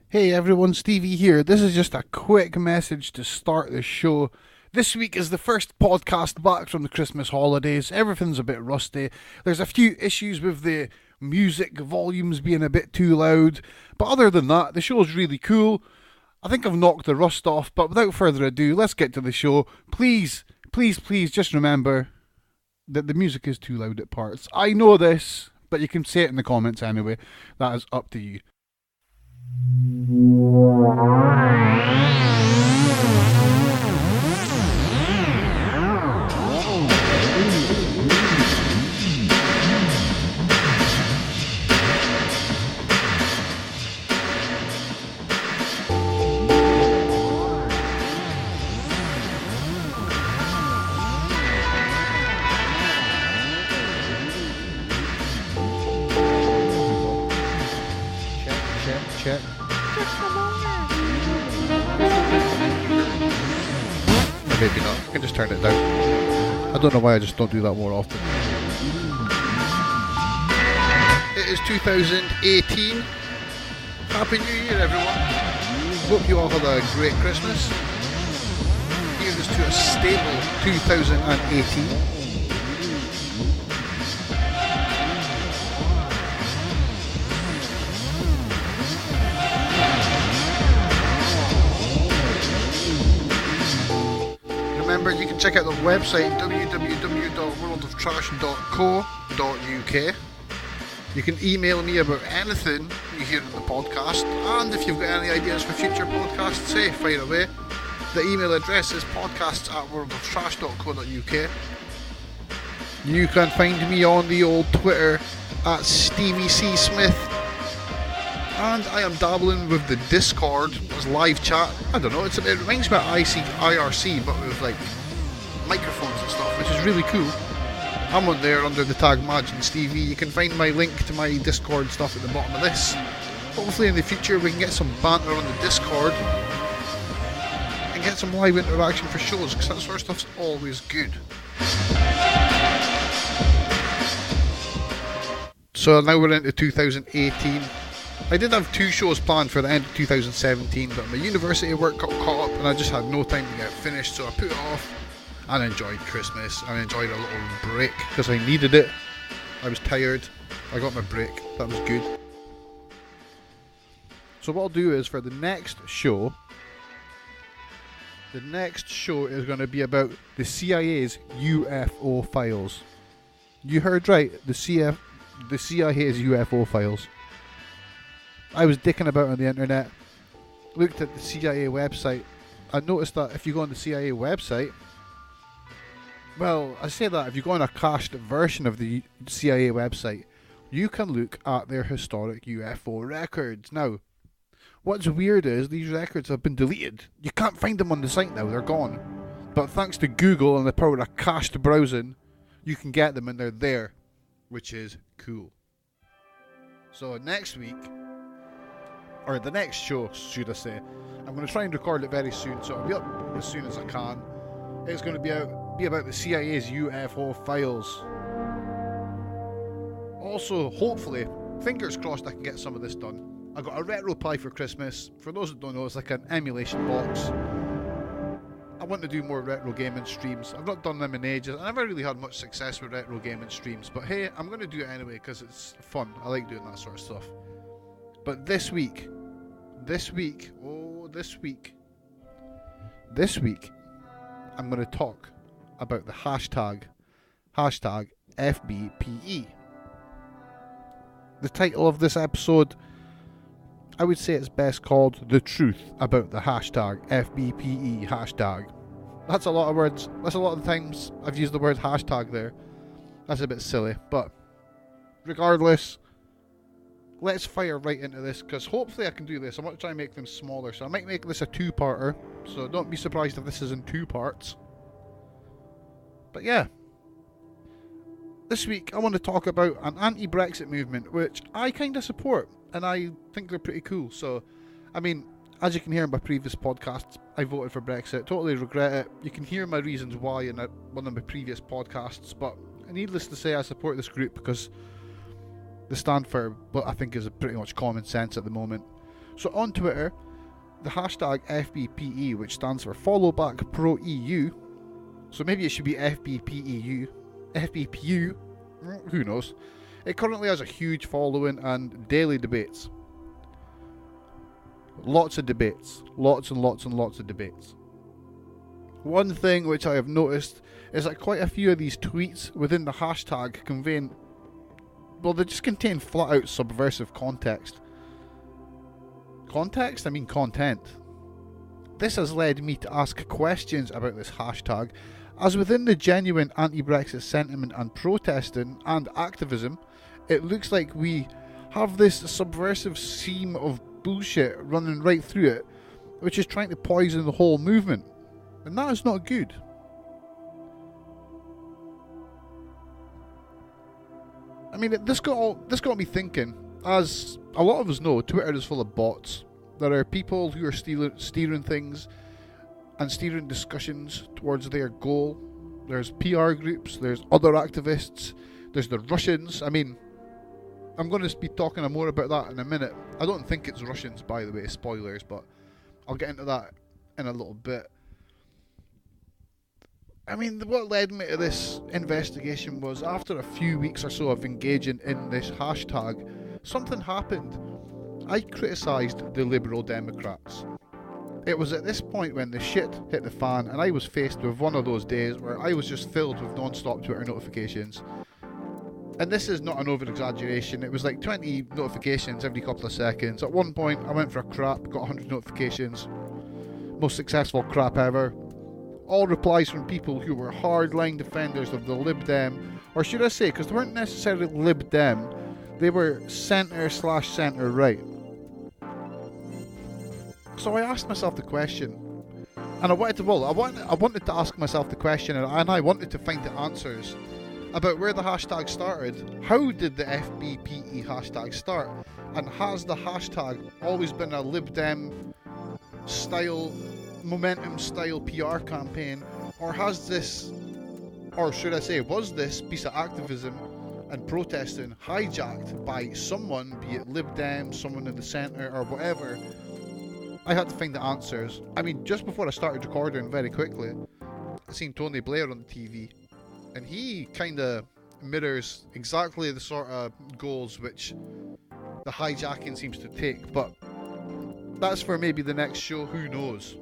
Hey everyone, Stevie here. This is just a quick message to start the show. This week is the first podcast back from the Christmas holidays. Everything's a bit rusty. There's a few issues with the music volumes being a bit too loud. But other than that, the show's really cool. I think I've knocked the rust off, but without further ado, let's get to the show. Please, just remember that the music is too loud at parts. I know this, but you can say it in the comments anyway. That is up to you. Check. Or maybe not. I can just turn it down. I don't know why I just don't do that more often. It is 2018. Happy New Year, everyone. Hope you all had a great Christmas. Here's to a stable 2018. Remember, you can check out the website www.worldoftrash.co.uk. You can email me about anything you hear in the podcast, and if you've got any ideas for future podcasts, fire away. The email address is podcasts@worldoftrash.co.uk. You can find me on the old Twitter at Stevie C. Smith. And I am dabbling with the Discord as live chat. I don't know, it reminds me of IRC, but with like microphones and stuff, which is really cool. I'm on there under the tag Madge and Stevie. You can find my link to my Discord stuff at the bottom of this. Hopefully in the future we can get some banter on the Discord and get some live interaction for shows, because that sort of stuff's always good. So now we're into 2018. I did have 2 shows planned for the end of 2017, but my university work got caught up and I just had no time to get finished, so I put it off and enjoyed Christmas. I enjoyed a little break because I needed it. I was tired. I got my break. That was good. So what I'll do is for the next show is going to be about the CIA's UFO files. You heard right, the CIA's UFO files. I was dicking about on the internet, looked at the CIA website. I noticed that if you go on the CIA website, well, I say that if you go on a cached version of the CIA website, you can look at their historic UFO records. Now, what's weird is these records have been deleted. You can't find them on the site now, they're gone. But thanks to Google and the power of cached browsing, you can get them and they're there, which is cool. So next week, or the next show, should I say, I'm going to try and record it very soon, so it'll be up as soon as I can. It's going to be about the CIA's UFO files. Also, hopefully, fingers crossed, I can get some of this done. I got a retro pie for Christmas. For those that don't know, it's like an emulation box. I want to do more retro gaming streams. I've not done them in ages. I never really had much success with retro gaming streams, but hey, I'm going to do it anyway because it's fun. I like doing that sort of stuff. But this week, I'm going to talk about the hashtag FBPE. The title of this episode, I would say it's best called The Truth About the Hashtag FBPE hashtag. That's a lot of words. That's a lot of the times I've used the word hashtag there. That's a bit silly, but regardless, let's fire right into this, because hopefully I can do this. I want to try and make them smaller, so I might make this a 2-parter, so don't be surprised if this is in 2 parts. But yeah, this week I want to talk about an anti-Brexit movement, which I kind of support, and I think they're pretty cool. So, I mean, as you can hear in my previous podcasts, I voted for Brexit, totally regret it. You can hear my reasons why in one of my previous podcasts, but needless to say, I support this group because they stand for what I think is pretty much common sense at the moment. So on Twitter, the hashtag FBPE, which stands for Follow Back Pro EU, so maybe it should be FBPEU, FBPU, who knows. It currently has a huge following and daily debates. Lots of debates. Lots and lots and lots of debates. One thing which I have noticed is that quite a few of these tweets within the hashtag they just contain flat out subversive context. Context? I mean content. This has led me to ask questions about this hashtag, as within the genuine anti-Brexit sentiment and protesting and activism, it looks like we have this subversive seam of bullshit running right through it, which is trying to poison the whole movement. And that is not good. I mean, this got me thinking. As a lot of us know, Twitter is full of bots. There are people who are steering things and steering discussions towards their goal. There's PR groups, there's other activists, there's the Russians. I mean, I'm going to be talking more about that in a minute. I don't think it's Russians, by the way, spoilers, but I'll get into that in a little bit. I mean, what led me to this investigation was after a few weeks or so of engaging in this hashtag, something happened. I criticised the Liberal Democrats. It was at this point when the shit hit the fan and I was faced with one of those days where I was just filled with non-stop Twitter notifications. And this is not an over-exaggeration, it was like 20 notifications every couple of seconds. At one point I went for a crap, got 100 notifications. Most successful crap ever. All replies from people who were hardline defenders of the Lib Dem, or should I say, because they weren't necessarily Lib Dem, they were centre/centre right. So I asked myself the question, and I wanted to ask myself the question, and I wanted to find the answers about where the hashtag started. How did the FBPE hashtag start? And has the hashtag always been a Lib Dem style, momentum style PR campaign, or has this, or should I say, was this piece of activism and protesting hijacked by someone, be it Lib Dem, someone in the centre, or whatever? I had to find the answers. I mean, just before I started recording, very quickly, I seen Tony Blair on the TV, and he kind of mirrors exactly the sort of goals which the hijacking seems to take, but that's for maybe the next show, who knows.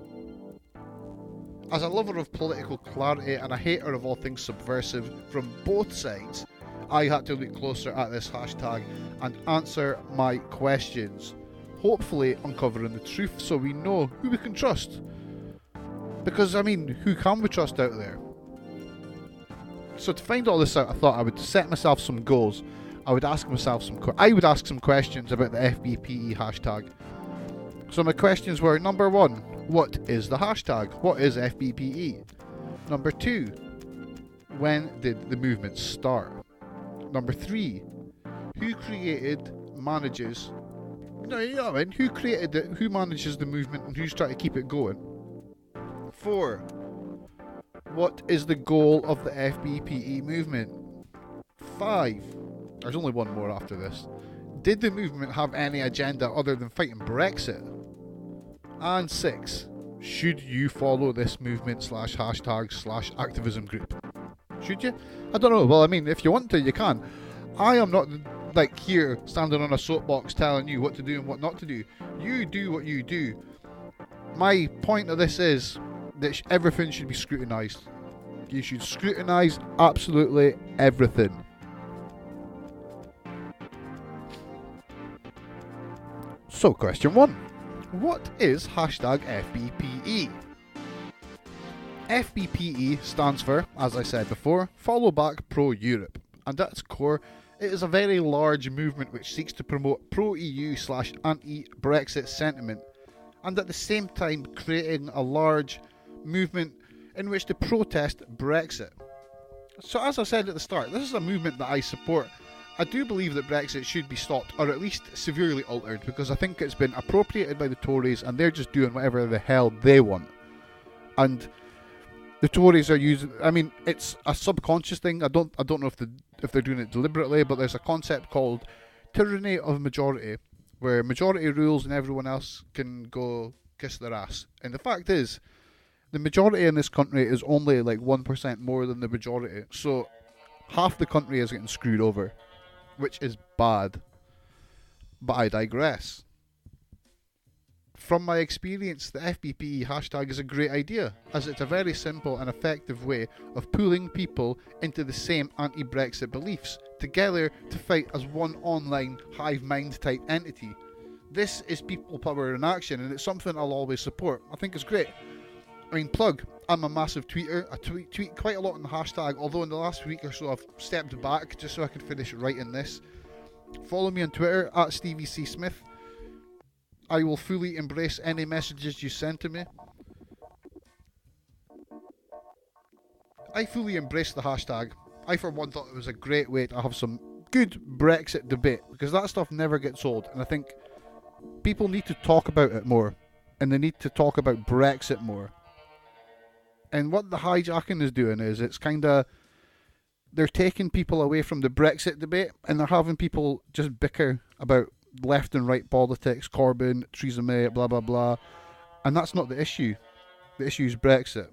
As a lover of political clarity and a hater of all things subversive from both sides, I had to look closer at this hashtag and answer my questions, hopefully uncovering the truth so we know who we can trust. Because, I mean, who can we trust out there? So to find all this out, I thought I would set myself some goals. I would ask some questions about the FBPE hashtag. So my questions were, number 1, what is the hashtag? What is FBPE? Number 2, when did the movement start? Number 3, who created, manages, who created it, who manages the movement, and who's trying to keep it going? 4, what is the goal of the FBPE movement? 5, there's only one more after this. Did the movement have any agenda other than fighting Brexit? And 6, should you follow this movement /hashtag /activism group? Should you? I don't know. Well, I mean, if you want to, you can. I am not like here standing on a soapbox telling you what to do and what not to do. You do what you do. My point of this is that everything should be scrutinised. You should scrutinise absolutely everything. So, question 1. What is hashtag FBPE? FBPE stands for, as I said before, Follow Back Pro Europe, and at its core, it is a very large movement which seeks to promote pro-EU / anti-Brexit sentiment, and at the same time creating a large movement in which to protest Brexit. So as I said at the start, this is a movement that I support. I do believe that Brexit should be stopped, or at least severely altered, because I think it's been appropriated by the Tories and they're just doing whatever the hell they want. And the Tories are using, I mean, it's a subconscious thing. I don't know if they're doing it deliberately, but there's a concept called tyranny of majority, where majority rules and everyone else can go kiss their ass. And the fact is, the majority in this country is only like 1% more than the majority. So half the country is getting screwed over, which is bad. But I digress. From my experience, the FBPE hashtag is a great idea, as it's a very simple and effective way of pulling people into the same anti-Brexit beliefs together to fight as one online hive mind type entity. This is people power in action, and it's something I'll always support. I think it's great. I mean, plug, I'm a massive tweeter. I tweet quite a lot on the hashtag, although in the last week or so I've stepped back just so I can finish writing this. Follow me on Twitter at Stevie C. Smith. I will fully embrace any messages you send to me. I fully embrace the hashtag. I for one thought it was a great way to have some good Brexit debate, because that stuff never gets old, and I think people need to talk about it more, and they need to talk about Brexit more. And what the hijacking is doing is it's kind of, they're taking people away from the Brexit debate, and they're having people just bicker about left and right politics, Corbyn, Theresa May, blah blah blah, and that's not the issue. The issue is Brexit.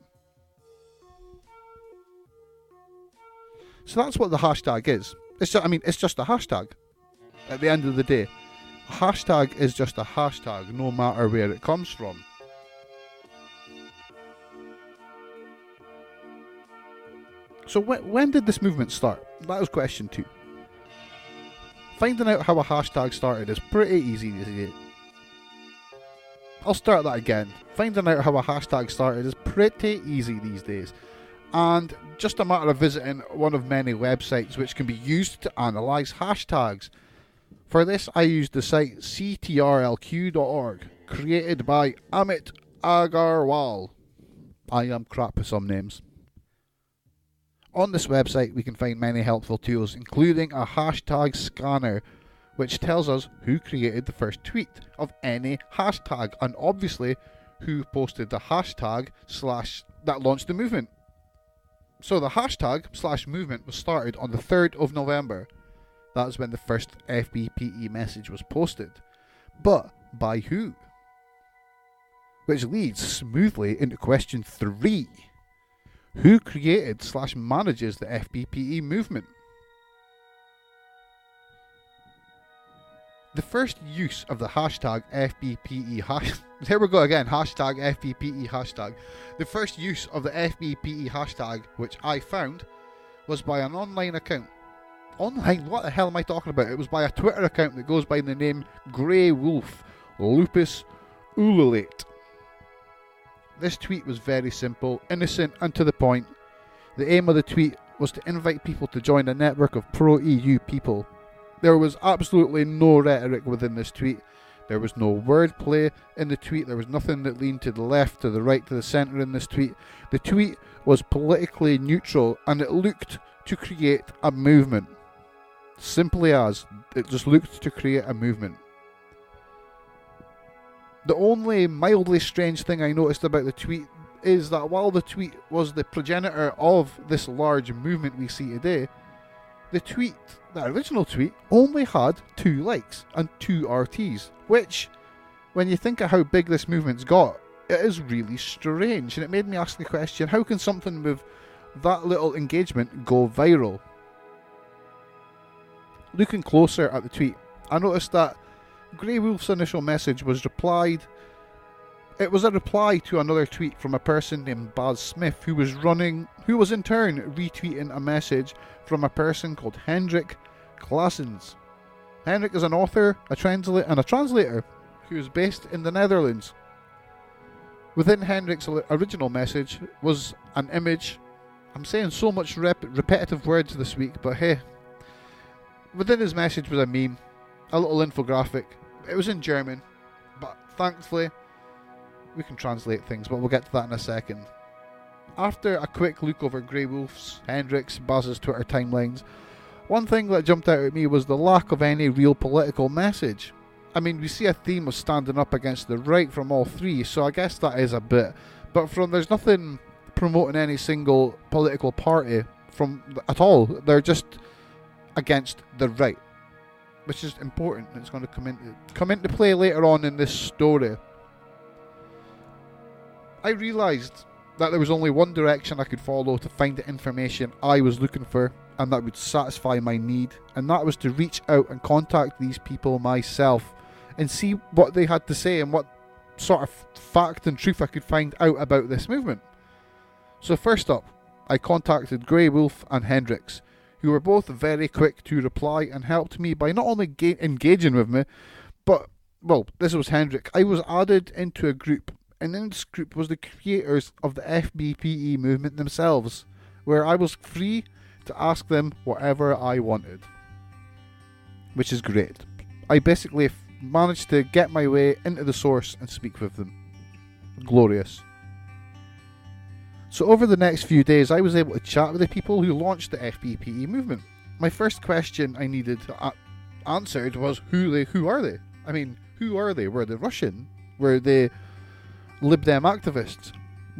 So that's what the hashtag is. It's just a hashtag. At the end of the day, a hashtag is just a hashtag, no matter where it comes from. So when did this movement start? That was question 2. Finding out how a hashtag started is pretty easy these days. I'll start that again. Finding out how a hashtag started is pretty easy these days, and just a matter of visiting one of many websites which can be used to analyse hashtags. For this, I used the site ctrlq.org, created by Amit Agarwal. I am crap with some names. On this website, we can find many helpful tools, including a hashtag scanner, which tells us who created the first tweet of any hashtag, and obviously who posted the hashtag / that launched the movement. So the hashtag / movement was started on the 3rd of November. That was when the first FBPE message was posted. But by who? Which leads smoothly into question 3. Who created / manages the FBPE movement? The first use of the hashtag FBPE here we go again, hashtag FBPE hashtag. The first use of the FBPE hashtag, which I found, was by an online account. Online? What the hell am I talking about? It was by a Twitter account that goes by the name Grey Wolf Lupus Ululate. This tweet was very simple, innocent and to the point. The aim of the tweet was to invite people to join a network of pro-EU people. There was absolutely no rhetoric within this tweet. There was no wordplay in the tweet. There was nothing that leaned to the left, to the right, to the centre in this tweet. The tweet was politically neutral, and it looked to create a movement. Simply as, it just looked to create a movement. The only mildly strange thing I noticed about the tweet is that while the tweet was the progenitor of this large movement we see today, the original tweet, only had 2 likes and 2 RTs, which, when you think of how big this movement's got, it is really strange, and it made me ask the question, how can something with that little engagement go viral? Looking closer at the tweet, I noticed that Grey Wolf's initial message was replied. It was a reply to another tweet from a person named Baz Smith, who was in turn retweeting a message from a person called Hendrik Claessens. Hendrik is an author, a translator who is based in the Netherlands. Within Hendrik's original message was an image. I'm saying so much repetitive words this week, but hey. Within his message was a meme, a little infographic. It was in German, but thankfully we can translate things, but we'll get to that in a second. After a quick look over Grey Wolf's, Hendrik's, Baz's Twitter timelines, one thing that jumped out at me was the lack of any real political message. I mean, we see a theme of standing up against the right from all 3, so I guess that is a bit. But there's nothing promoting any single political party at all. They're just against the right. which is important. It's going to come into play later on in this story. I realised that there was only one direction I could follow to find the information I was looking for, and that would satisfy my need, and that was to reach out and contact these people myself and see what they had to say and what sort of fact and truth I could find out about this movement. So first up, I contacted Grey Wolf and Hendrix, who were both very quick to reply and helped me by not only engaging with me, but, well, this was Hendrix. I was added into a group, and in this group was the creators of the FBPE movement themselves, where I was free to ask them whatever I wanted, which is great. I basically managed to get my way into the source and speak with them. Glorious. So over the next few days, I was able to chat with the people who launched the FBPE movement. My first question I needed answered was, who are they? I mean, who are they? Were they Russian? Were they Lib Dem activists?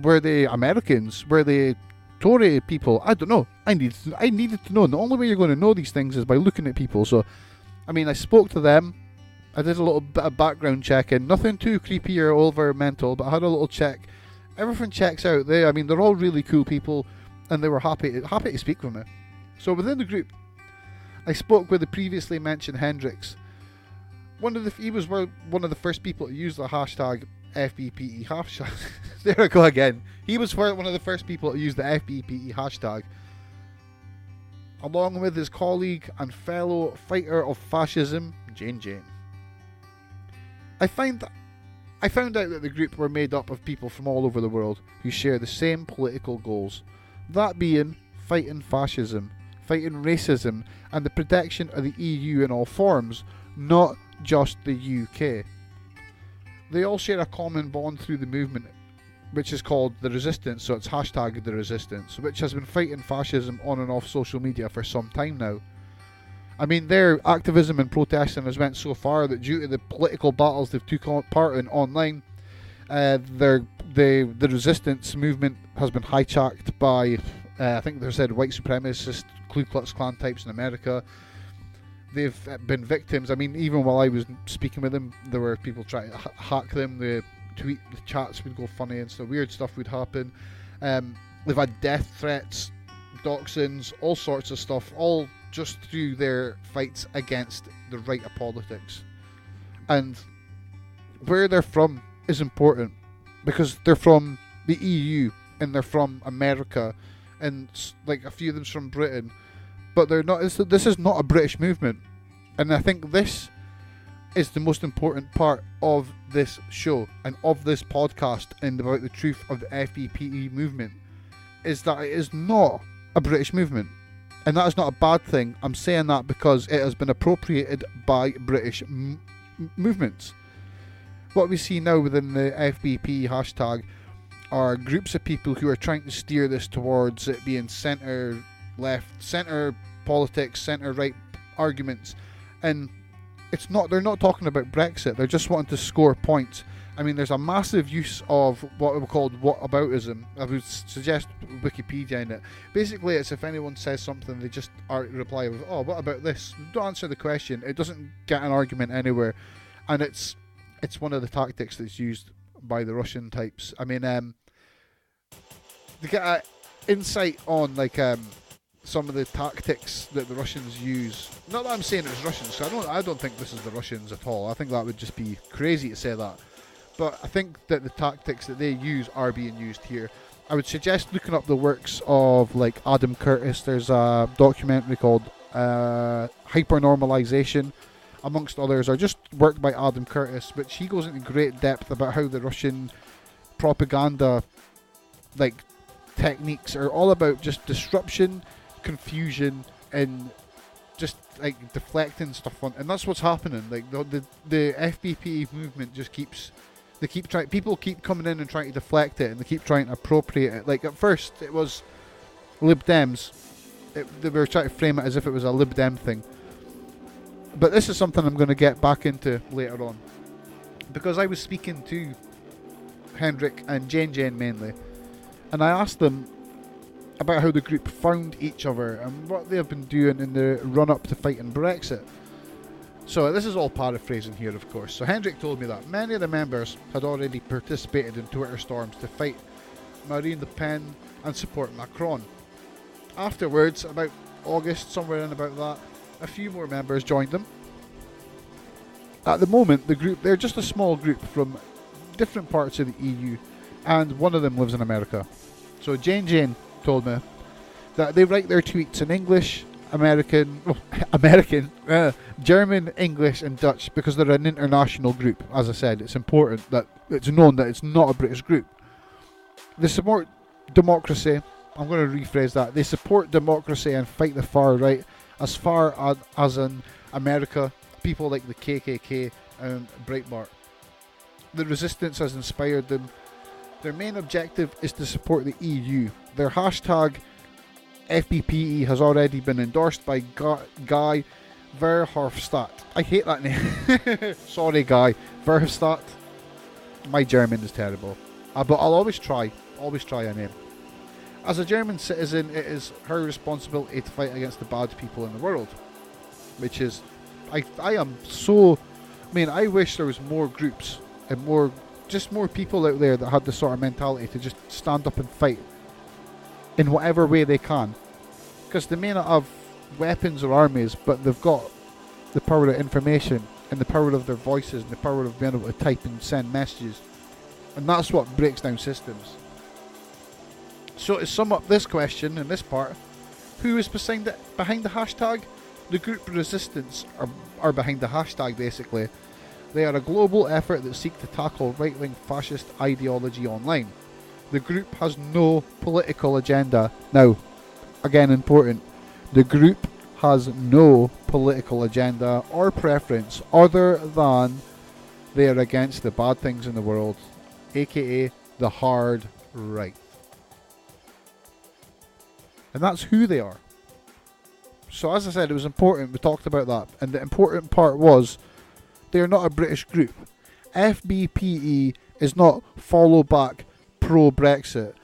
Were they Americans? Were they Tory people? I don't know. I needed to know. And the only way you're going to know these things is by looking at people. So, I mean, I spoke to them. I did a little bit of background checking. Nothing too creepy or over mental, but I had a little check. Everything checks out. They're all really cool people, and they were happy to speak with me. So within the group, I spoke with the previously mentioned Hendrix. He was one of the first people to use the hashtag FBPE hashtag. There I go again. He was one of the first people to use the FBPE hashtag, along with his colleague and fellow fighter of fascism, Jane. I found out that the group were made up of people from all over the world who share the same political goals, that being fighting fascism, fighting racism, and the protection of the EU in all forms, not just the UK. They all share a common bond through the movement, which is called The Resistance, so it's hashtag The Resistance, which has been fighting fascism on and off social media for some time now. I mean, their activism and protesting has went so far that due to the political battles they've taken part in online, the resistance movement has been hijacked by, I think they said, white supremacist Ku Klux Klan types in America. They've been victims. I mean, even while I was speaking with them, there were people trying to hack them. The chats would go funny and stuff. Weird stuff would happen. They've had death threats, doxings, all sorts of stuff, all just through their fights against the right of politics. And where they're from is important, because they're from the EU and they're from America, and like a few of them's from Britain, but they're not. This is not a British movement, and I think this is the most important part of this show and of this podcast and about the truth of the FBPE movement, is that it is not a British movement. And that is not a bad thing. I'm saying that because it has been appropriated by British movements. What we see now within the FBP hashtag are groups of people who are trying to steer this towards it being centre-left, centre politics, centre-right arguments. And they're not talking about Brexit. They're just wanting to score points. I mean, there's a massive use of what we call whataboutism. I would suggest Wikipedia in it. Basically, it's if anyone says something, they just reply with, "Oh, what about this?" Don't answer the question. It doesn't get an argument anywhere, and it's one of the tactics that's used by the Russian types. I mean, to get an insight on some of the tactics that the Russians use. Not that I'm saying it's Russians. So I don't think this is the Russians at all. I think that would just be crazy to say that. But I think that the tactics that they use are being used here. I would suggest looking up the works of Adam Curtis. There's a documentary called Hypernormalization, amongst others, or just work by Adam Curtis, which he goes into great depth about how the Russian propaganda techniques are all about just disruption, confusion, and just deflecting stuff on, and that's what's happening. The FBPE movement just people keep coming in and trying to deflect it, and they keep trying to appropriate it. At first it was Lib Dems. They were trying to frame it as if it was a Lib Dem thing. But this is something I'm going to get back into later on, because I was speaking to Hendrik and Jane mainly, and I asked them about how the group found each other and what they have been doing in the run-up to fighting Brexit. So this is all paraphrasing here, of course. So Hendrik told me that many of the members had already participated in Twitter storms to fight Marine Le Pen and support Macron. Afterwards, about August, somewhere in about that, a few more members joined them. At the moment, the group, they're just a small group from different parts of the EU, and one of them lives in America. So Jane told me that they write their tweets in English, German, English and Dutch, because they're an international group. As I said, it's important that it's known that it's not a British group. They support democracy. I'm going to rephrase that. They support democracy and fight the far right, as far as in America, people like the KKK and Breitbart. The resistance has inspired them. Their main objective is to support the EU. Their hashtag FBPE has already been endorsed by Guy Verhofstadt. I hate that name. Sorry, Guy Verhofstadt. My German is terrible. But I'll always try a name. As a German citizen, it is her responsibility to fight against the bad people in the world. Which is, I wish there was more groups and more people out there that had this sort of mentality to just stand up and fight in whatever way they can. Because they may not have weapons or armies, but they've got the power of information and the power of their voices and the power of being able to type and send messages. And that's what breaks down systems. So to sum up this question in this part, who is behind the hashtag? The group Resistance are behind the hashtag, basically. They are a global effort that seek to tackle right-wing fascist ideology online. The group has no political agenda. Now, again, important. The group has no political agenda or preference other than they are against the bad things in the world, aka the hard right. And that's who they are. So as I said, it was important. We talked about that. And the important part was they are not a British group. FBPE is not follow back pro-Brexit.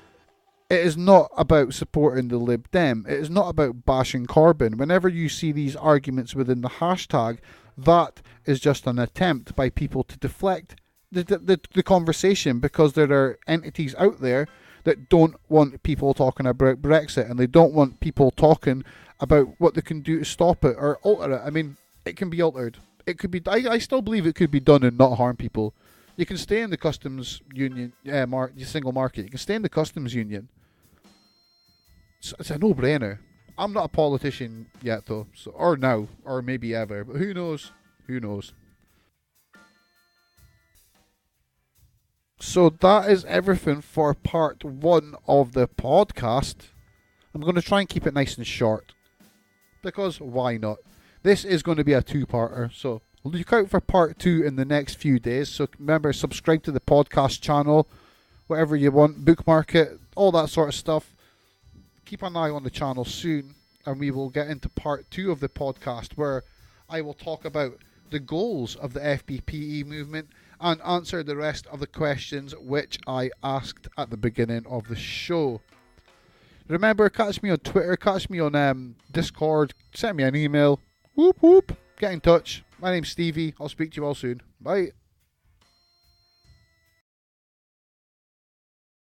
It is not about supporting the Lib Dem. It is not about bashing Corbyn. Whenever you see these arguments within the hashtag, that is just an attempt by people to deflect the conversation, because there are entities out there that don't want people talking about Brexit, and they don't want people talking about what they can do to stop it or alter it. I mean, it can be altered. It could be. I still believe it could be done and not harm people. You can stay in the customs union, single market. You can stay in the customs union. It's a no-brainer. I'm not a politician yet, though, or now, or maybe ever. But who knows? Who knows? So that is everything for part 1 of the podcast. I'm going to try and keep it nice and short, because why not? This is going to be a 2-parter, so look out for part 2 in the next few days. So remember, subscribe to the podcast channel, whatever you want, bookmark it, all that sort of stuff. Keep an eye on the channel soon, and we will get into part 2 of the podcast, where I will talk about the goals of the FBPE movement and answer the rest of the questions which I asked at the beginning of the show. Remember, catch me on Twitter, catch me on Discord, send me an email. Whoop whoop, get in touch. My name's Stevie. I'll speak to you all soon. Bye.